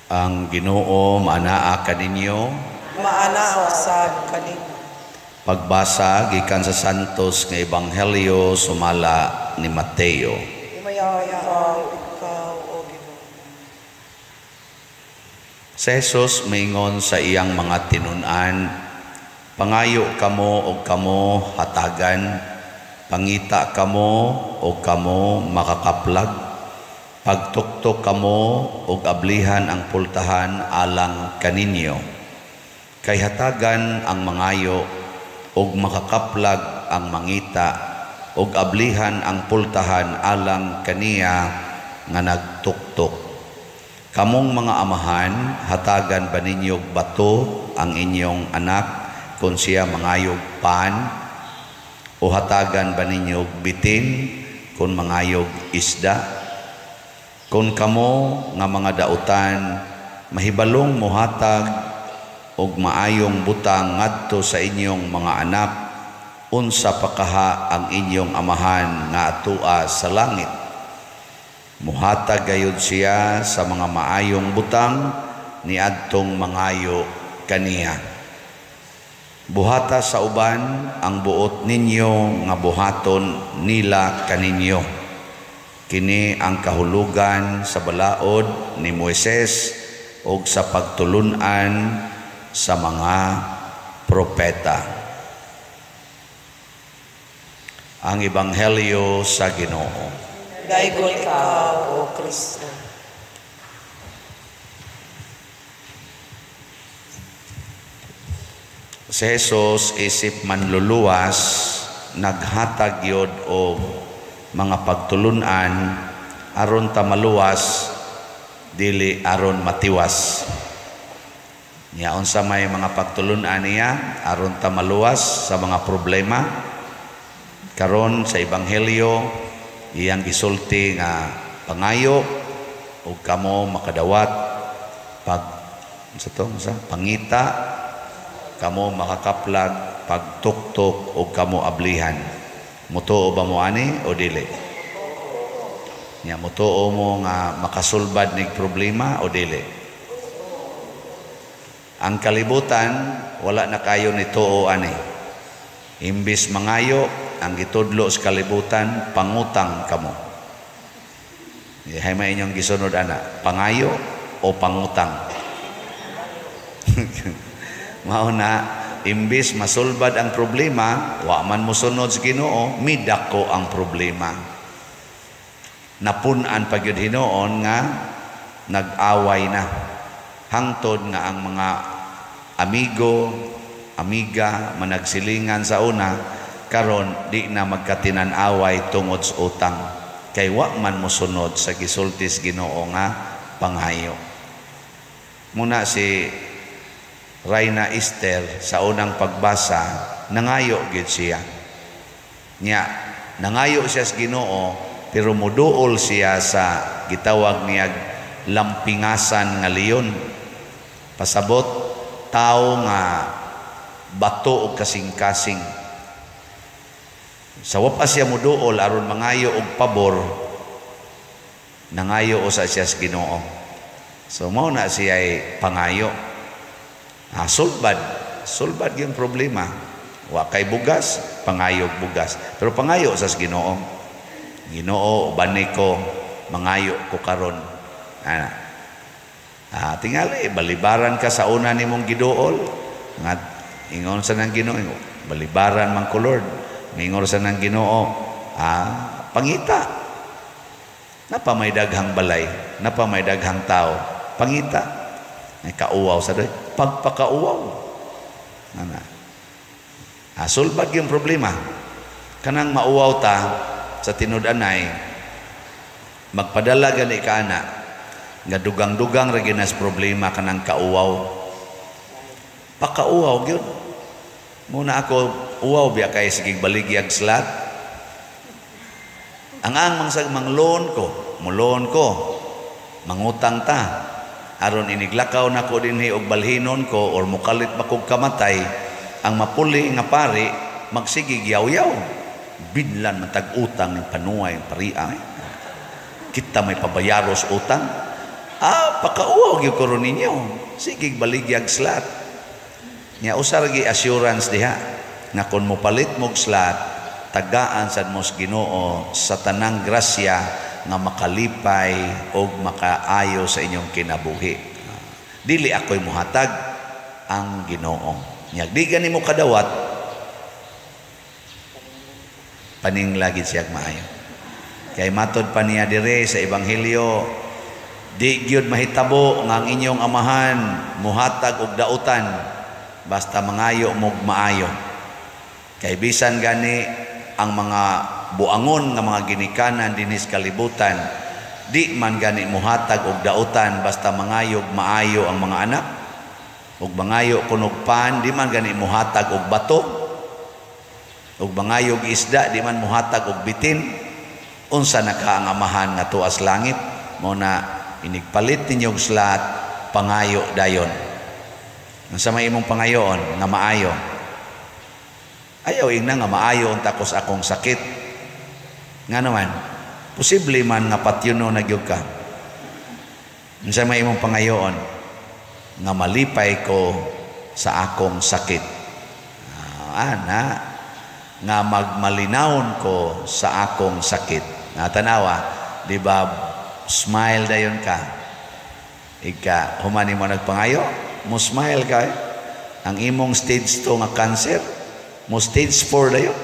Ang Ginoo maanaa kaninyo. Maana usab kaninyo. Pagbasa gikan sa Santos nga Ebanghelyo sumala ni Mateo. Imayaw ikaw o Ginoo. Si Jesus maingon sa iyang mga tinun-an, pangayo kamo o kamo hatagan, pangita kamo o kamo makakaplag, pagtuktok kamo o ablihan ang pultahan alang kaninyo. Kay hatagan ang mangayo og makakaplag ang mangita og ablihan ang pultahan alang kaniya nga nagtuktok. Kamong mga amahan, hatagan ba ninyog bato ang inyong anak kung siya mangayog pan? O hatagan ba ninyog bitin kung mangayog isda? Kung kamo nga mga dautan, mahibalong muhatag og maayong butang ngadto sa inyong mga anak, unsa pa kaha ang inyong amahan nga atua sa langit. Muhatag gayud siya sa mga maayong butang niadtong mangayo kaniya. Buhata sa uban ang buot ninyo nga buhaton nila kaninyo. Kini ang kahulugan sa balaod ni Moises o sa pagtulunan sa mga propeta. Ang Ebanghelyo sa Ginoo. Daigol ikaw o Kristo. Si Jesus isip manluluwas, naghatag yod o mga pagtulunan aron ta maluwas dili aron matiwas. Nya unsa may mga pagtulunan niya aron ta maluwas sa mga problema. Karon sa Ebanghelyo iyang gisulti nga pangayo ug kamo makadawat pangita, kamo makakaplag, pagtuktok ug kamo ablihan. Mutuo ba mo ani o dili? Nya mutuo mo nga makasulbad nig problema o dili? Ang kalibutan wala na kayo ni tuo ani. Imbis mangayo, ang gitudlo sa kalibutan pangutang kamo. Hay may inyong gisunod ana, pangayo o pangutang? Mao na imbis masulbad ang problema, wa man mo sunod sa Ginoo, midako ang problema. Napun-an pa gyud Hinoon nga nag-away na. Hangtod nga ang mga amigo, amiga managsilingan sa una, karon di na magkatinan-away tungod sa utang. Kay wa man mo sunod sa gisultis Ginoo nga panghayo. Muna si Reyna Esther sa unang pagbasa, nangayo gid siya. Nya, nangayo siya sa Ginoo, pero muduol siya sa gitawag niya lampingasan nga leon. Pasabot tao nga bato og kasing-kasing. Sa wapas siya muduol aron mangayo og pabor, nangayo usa siya sa Ginoo. So mao na siya ay pangayo. Sulbad yung problema. Wa kay bugas, pangayog bugas. Pero pangayo sa Ginoo. Ginoo, bani ko, mangayo ko karon. Tingali, balibaran ka sa una nimong giduol. Nga, ingon sa nang Ginoo, balibaran man ko Lord. Ingon sa nang Ginoo, pangita. Napa may daghang balay, napa may daghang tao, pangita. Ay kauwaw sa doy, pagpakauwaw. Sulbad yung problema. Kanang mauwaw ta sa tinud-anay, magpadala gani ka na, nga dugang-dugang ra ginas problema kanang kauwaw. Pakauwaw gyud. Muna ako uwaw biya kay sige baligyag slat. Ang mangsag manglon ko, mulon ko, mangutang ta. Aron iniglakaw na ko dinhi og balhinon ko or mukalit ba kog kamatay, ang mapuli nga pari magsigig yaw-yaw. Bidlan matag utang ng panuay pariang. Kita may pabayaros utang. Pakauwaw gyud karon ninyo. Sige baligyag slot. Nya usa lagi assurance diha nga kun mo palit mog slot, tagaan sad mos Ginoo sa tanang grasya nga makalipay o makaayo sa inyong kinabuhi. Dili ako'y muhatag, ang Ginoo. Nya di gani mo kadawat, paninglagid siya maayo. Kay matod pa niya dire sa Ebanghelyo, di gyud mahitabo nga ang inyong amahan muhatag og dautan basta mangayo mog maayo. Kay bisan gani ang mga buangon nga mga ginikanan dinis kalibutan, di man gani muhatag og dautan basta mangayog maayo ang mga anak. Og mangayo kunog pan, di man gani muhatag og bato. Og mangayog isda, di man muhatag og bitin. Unsa na ka ang amahan nga tuas langit, mo na inigpalit ninyo og slat, pangayo dayon. Unsa may imong pangayoon nga maayo? Ayaw ingna nga maayo unta ko sa akong sakit. Nga naman, posible man nga patyuno na gyud ka. Unsa may imong pangayoon nga malipay ko sa akong sakit. Ana nga magmalinawon ko sa akong sakit. Nga tanawa, di ba smile dayon ka? Ika humani mo nagpangayo, mo smile ka. Ang imong stage 2 nga cancer, mo stage 4 dayon.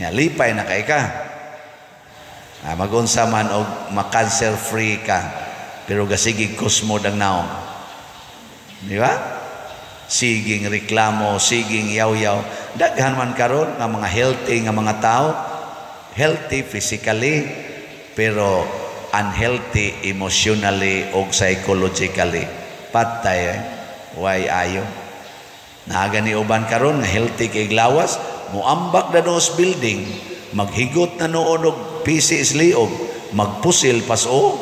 Nya lipay na kay ka. Magunsa man og ma-cancer free ka, pero gasigi kusmo dang naong. Di ba? Siging reklamo, siging yaw-yaw. Daghan man karon nga mga healthy nga mga tao, healthy physically, pero unhealthy emotionally o psychologically. Patay, why ayo? Naagani uban karon nga healthy kay lawas, muambak na noos building, maghigot na noon og pisis liog, magpusil paso.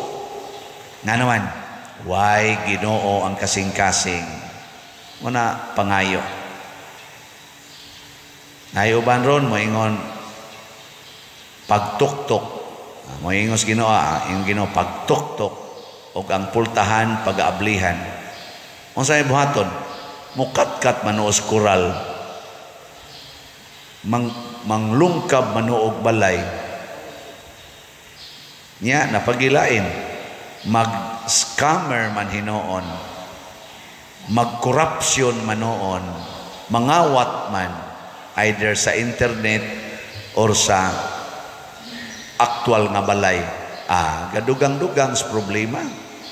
Nga naman, why Ginoo ang kasing-kasing? Muna pangayo. Nayuban ron, moingon pagtuktok. Moingos Ginoo, yung Ginoo pagtuktok o ang pultahan pag-aablihan. Kung sa'yo buhaton, mukatkat manuos kural, manglungkab manuog balay, niya napagilain, mag-scammer man hinoon, mag-corruption manoon, mangawat man, either sa internet or sa actual nga balay. Gadugang-dugang sa problema.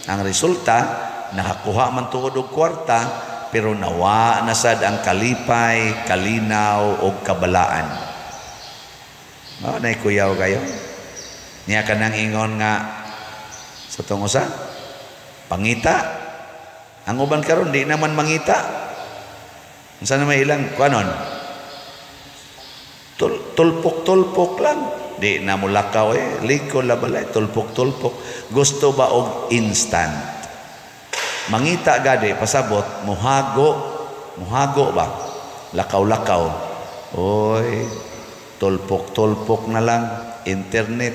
Ang resulta, nakakuha man tuod og kwarta, pero nawa nasad ang kalipay, kalinaw o kabalaan. Naikuyaw kayo. Niya ka nang ingon nga sa tungo sa pangita. Ang uban karon di naman mangita. Unsa na may ilang kuanon? Tulpok-tulpok lang. Di na mo lakaw liko la balay, tulpok-tulpok. Gusto ba og instant? Mangita gadi pasabot muhago ba? Lakaw-lakaw. Oy, tulpok-tulpok na lang internet.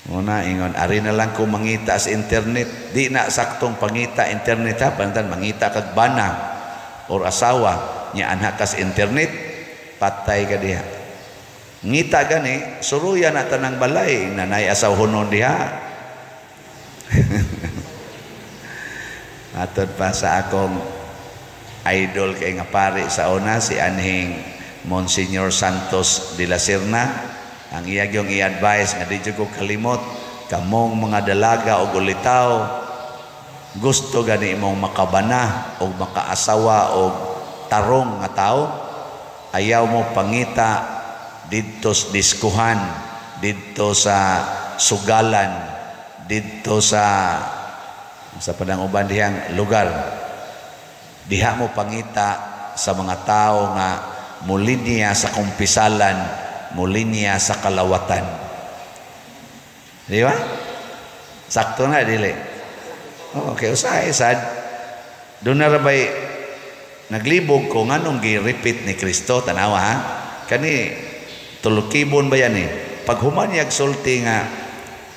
Muna ingon, ari na lang ko mangita sa internet. Di na saktong pangita internet ha, pantan mangita kag bana or asawa nya anha kas internet, patay ka diha. Ngita gani, suruyan na tanang balay, nanay asaw hunon diha. Matod pa sa akong idol kay nga pare sa una, si Anhing Monsignor Santos de la Serna. Ang iyagyong i-advise nga di ko kalimot, kamong mga dalaga o ulitaw, gusto gani imong makabana o makaasawa o tarong nga tao, ayaw mo pangita didto sa diskuhan, didto sa sugalan, didto sa padang uban dihang lugar. Diha mo pangita sa mga tao nga mulinya sa kumpisalan, mulinya sa kalawatan. Di ba? Sakto na, dili. Okay, usahay, sad. Doon na rabay, naglibog ko nga nung gi-repeat ni Kristo, tanawa ha? Kani, tulukibon ba yan eh? Pag humanyag sulti nga,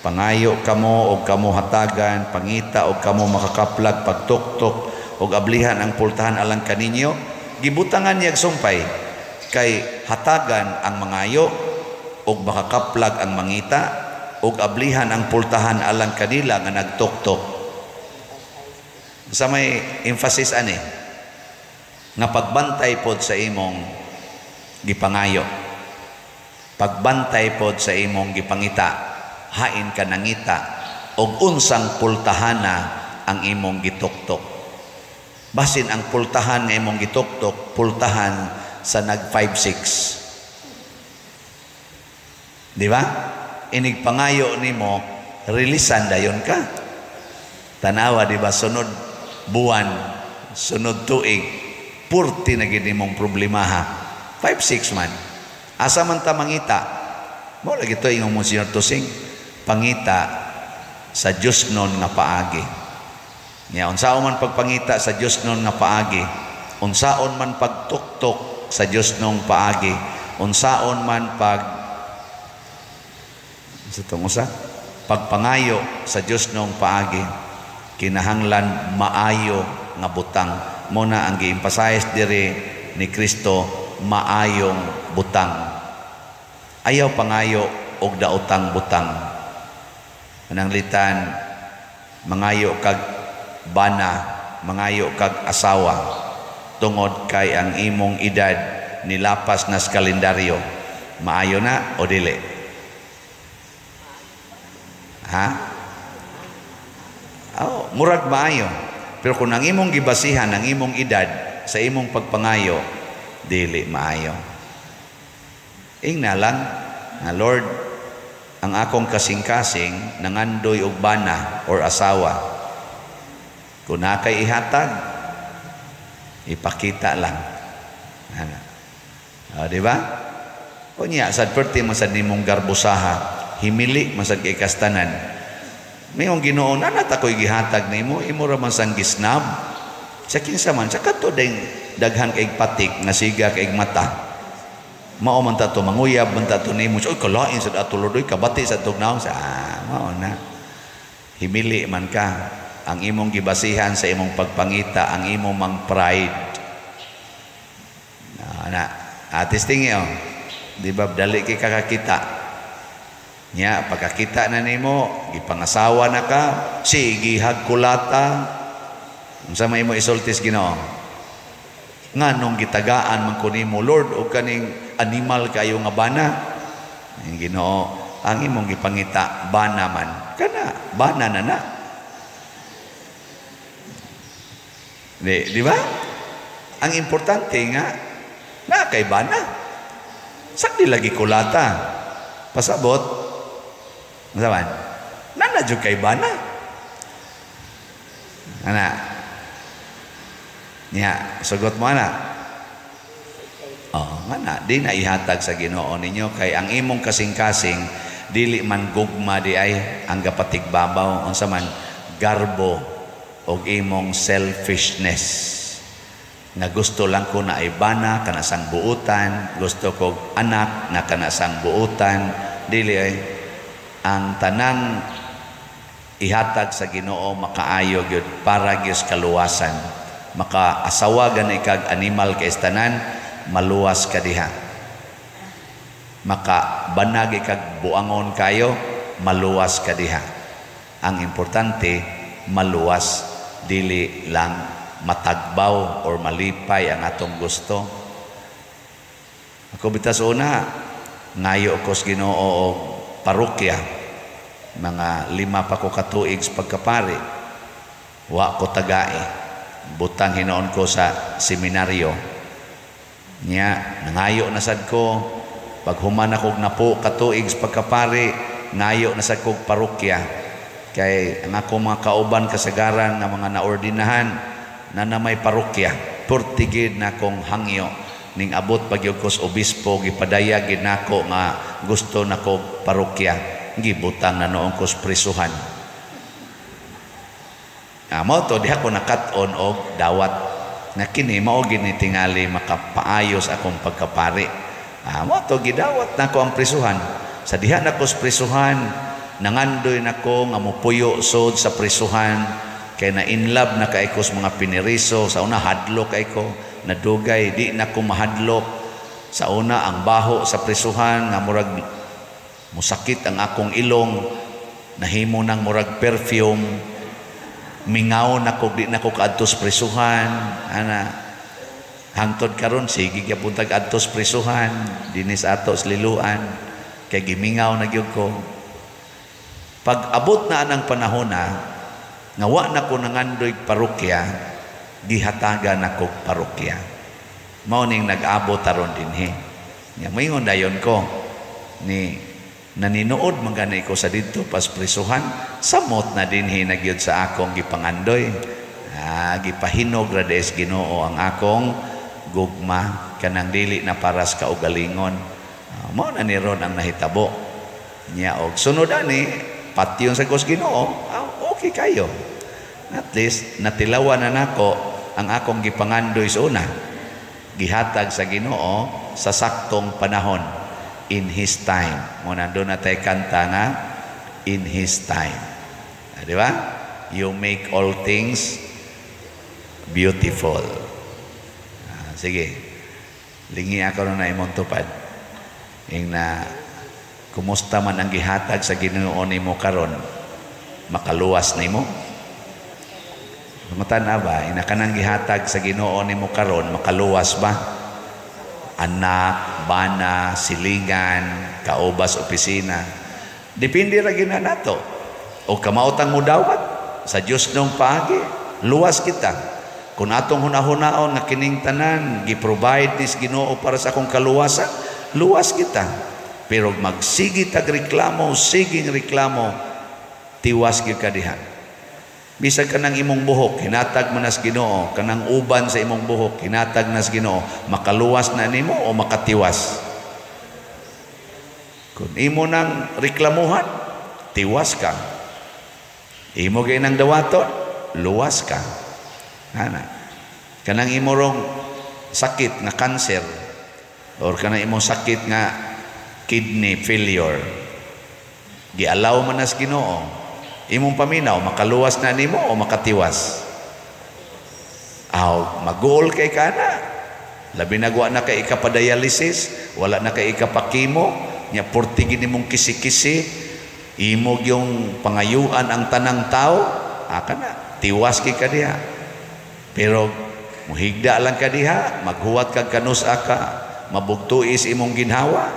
Pangayo kamo og kamo hatagan, pangita og kamo makakaplag, pagtuktok og ablihan ang pultahan alang kaninyo. Gibutangan niya sumpay kay hatagan ang mangayo og makakaplag ang mangita og ablihan ang pultahan alang kanila nga nagtuktok. Sa may emphasis ani nga pagbantay pod sa imong gipangayo, pagbantay pod sa imong gipangita, hain ka nangita og unsang pultahana ang imong gituktok. Basin ang pultahan nga imong gituktok, pultahan sa nag 5-6. Di ba? Inig pangayo nimo, rilisan dayon ka. Tanawa, di ba? Sunod buwan, sunod tuig, purti na gid imong problema ha. 5-6 man. Asa man ta mangita? Mo lagi to ingong Monsignor Tusing, pangita sa Dios non nga paagi. Nya unsaon man pagpangita sa Dios non nga paagi, unsaon man pagtuktok sa Dios nong paagi, unsaon man pagpangayo sa Dios nong paagi, kinahanglan maayo nga butang. Muna ang gi-emphasize diri ni Kristo, maayong butang. Ayaw pangayo og daotang butang. Pananglitan, mangayo kag bana, mangayo kag asawa, tungod kay ang imong edad nilapas na sa kalendaryo. Maayo na o dili? Ha? Oh, murag maayo. Pero kung ang imong gibasihan, ang imong edad sa imong pagpangayo, dili maayo. Ingna lang, Lord, ang akong kasing-kasing nangandoy og bana or asawa. Kung nakay ihatag, ipakita lang. Di ba? O niya, sad perti masad nimong garbusaha, himili masad kay kastanan. Mayong Ginoo, nanat ako'y gihatag nimo, imo ra man sang gisnab. Sa kinsa man, sa kadto daghan kay patik, nasiga kay mata. Mao man ta to manguyab man ta to nimo, oy kalain sad ato Lord, oy kabati sa tugnaw sa mao na. Himili man ka, ang imong gibasihan sa imong pagpangita, ang imong mang pride. Atis tingi di ba dali kay kakakita. Nya pagkakita na nimo, gipangasawa na ka, sige hagkulata. Unsa may imo isultis Ginoo? Nganong gitagaan man ko nimo Lord og kaning animal kayo nga bana? Ang Ginoo, ang imong gipangita bana man, kana bana na. Di ba? Ang importante nga na kay bana. Sakdi lagi kulata. Pasabot. Masaman? Nanadyo kay bana. Ana. Niya, sugot mo ana. Oh, ana, di na ihatag sa Ginoo ninyo kay ang imong kasing-kasing dili man gugma di ay ang gapatigbabaw unsa man garbo og imong selfishness. Na gusto lang ko na ay bana kana sang buutan, gusto ko anak na kana sang buutan, dili ay ang tanang ihatag sa Ginoo makaayo gyud para gyud kaluwasan. Makaasawa ganay kag animal kay tanan, maluwas ka diha. Makabanagi kag buangon kayo, maluwas ka diha. Ang importante maluwas, dili lang matagbaw or malipay ang atong gusto. Ako bitas una, ngayo ko sa Ginoo og parokya, mga 5 pa ko katuig sa pagkapari, wa ko tagae, butang hinoon ko sa seminaryo niya, nangayo na sad ko, pag human ako napo katuig sa pagkapari, ngayo na sad ko parokya, kay ang ako mga kauban kasagaran nga mga naordinahan na may parokya, purtigid na kong hangyo ning abot pagyud ko sa obispo, gipadaya gid nako nga gusto nako parokya, gibutang na noong ko sa prisuhan. Mo to diha ko nakat-on og dawat na kini mao gini tingali makapaayos akong pagkapari. Mo to gidawat nako ang prisuhan. Sa diha nako sa prisuhan, nangandoy nako nga mupuyo sod sa prisuhan kay na in love na kay ko sa mga piniriso. Sa una hadlok kay ko, nadugay di na ko mahadlok. Sa una ang baho sa prisuhan nga murag musakit ang akong ilong, nahimo ng murag perfume. Mingaw nako di nako kaadto sa prisuhan. Ana hangtod karon sige gyapon tag adto sa prisuhan dinis ato sa liluan kay gimingaw na gyud ko. Pag abot na anang panahon na nga wa na ko nangandoy parokya, gihatagan ako parokya. Mao ning nag-abot taron dinhi. Nya moingon dayon ko ni naninood man gani ko sa didto pas prisuhan, samot na dinhi nagyud sa akong gipangandoy. Gipahinog ra des Ginoo ang akong gugma kanang dili na paras kaugalingon. Mao na ni ron ang nahitabo. Nya og sunod ani patyon sa Ginoo, okay kayo. At least natilawan na nako ang akong gipangandoy sa una. Gihatag sa Ginoo sa saktong panahon, in His time. Mo nandun na tayo kanta nga in His time. Di ba? You make all things beautiful. Sige, lingi ako na imong tupad. Yung na kumusta man ang gihatag sa Ginoo nimo karon, makaluwas nimo. Matan ba ina kanang gihatag sa Ginoo nimo karon, makaluwas ba? Anak, bana, silingan, kaubas, opisina. Depende ra gina nato. O kamautang mo dawat sa Dios nung paagi, luwas kita. Kung atong hunahunaon nga kining tanan gi-provide dis Ginoo para sa akong kaluwasan, luwas kita. Pero magsigi tag reklamo, siging reklamo, tiwas gyud ka diha. Bisag kanang imong buhok hinatag man nas Ginoo, kanang uban sa imong buhok hinatag nas Ginoo, makaluwas na nimo o makatiwas. Kung imo nang reklamuhan, tiwas ka. Imo gay nang dawaton, luwas ka. Ana. Kanang imo rong sakit nga cancer or kanang imong sakit nga kidney failure, gialaw man nas Ginoo, imong paminaw, makaluwas na nimo o makatiwas? Mag-goal kay kana. Labi nagwa na kay ikapadayalisis, wala na kay ikapakimo, nya portigin nimong kisi-kisi, imo yung pangayuan ang tanang tao, kana, tiwas kay ka diha. Pero muhigda lang ka diha, maghuwat kag kanus ka, mabugtuis imong ginhawa,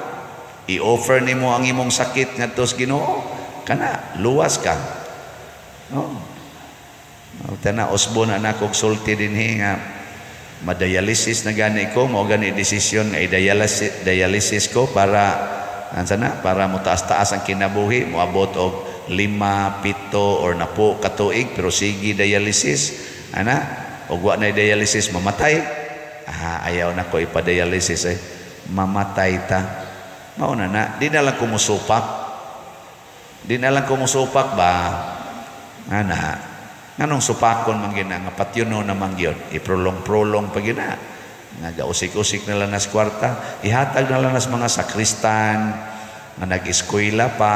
i-offer nimo ang imong sakit ngadto sa Ginoo, kana, luwas ka. Tana usbon na kog sulti dinhi nga madayalisis na gani ko, mo gani desisyon nga i-dialysis ko para ansana para mutaas-taas ang kinabuhi, moabot og 5, 7 or 10 katuig, pero sige dialysis ana og wa na dialysis mamatay. Ayaw na ko ipa-dialysis mamatay ta. Mao na di na lang kumusupak. Di na lang kumusupak ba? Ana, nganong supakon man gina nga patyuno naman gyud, iprolong-prolong pa gina. Nga gausik-usik na lang nas kwarta, ihatag na lang nas mga sakristan nga nag-eskwela pa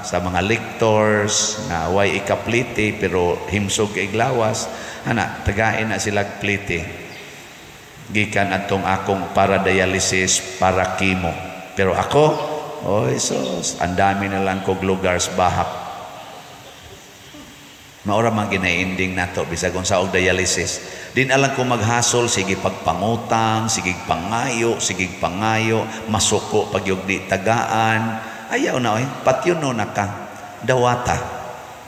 sa mga lectors na way ikapliti pero himsog kay glawas. Ana, tagain na sila pliti. Gikan atong akong para dialysis, para chemo. Pero ako, oy sus, ang dami na lang kog lugar sa bahak. Maura man ginainding nato bisag unsa og dialysis. Din alang ko maghasol, sige pagpangutang, sige pangayo, masuko pagyog di tagaan. Ayaw na patyuno na ka, dawata.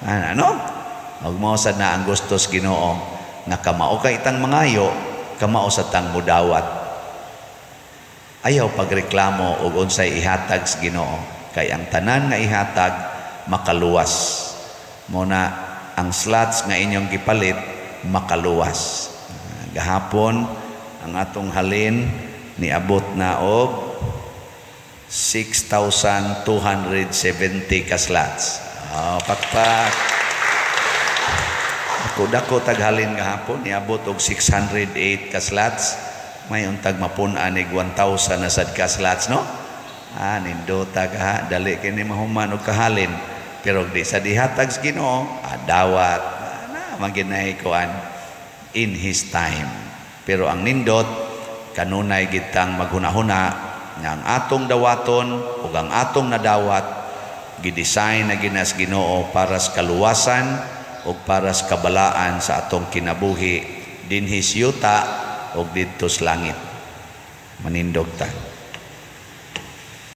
Ano? Og mao sad na ang gustos Ginoo nga kamao ka itang mangayo, kamao sa tang mudawat. Ayaw pagreklamo og unsay ihatag sa Ginoo, kay ang tanan nga ihatag makaluwas. Muna ang slots nga inyong gipalit makaluwas. Gahapon ang atong halin niabot na og 6,270 ka slots. Pakpak. Ako dako taghalin gahapon niabot og 608 ka slots. May untag mapun-an ig 1,000 na sad ka slots, no? Nindota ka, dali kini mahuman og kahalin. Pero di sa dihatag sa Ginoo, dawat na maginay kuan in His time. Pero ang nindot kanunay gitang maghunahuna nga ang atong dawaton ug ang atong nadawat gidesign na ginas Ginoo para sa kaluwasan ug para sa kabalaan sa atong kinabuhi dinhi sa yuta ug didto sa langit. Manindog ta.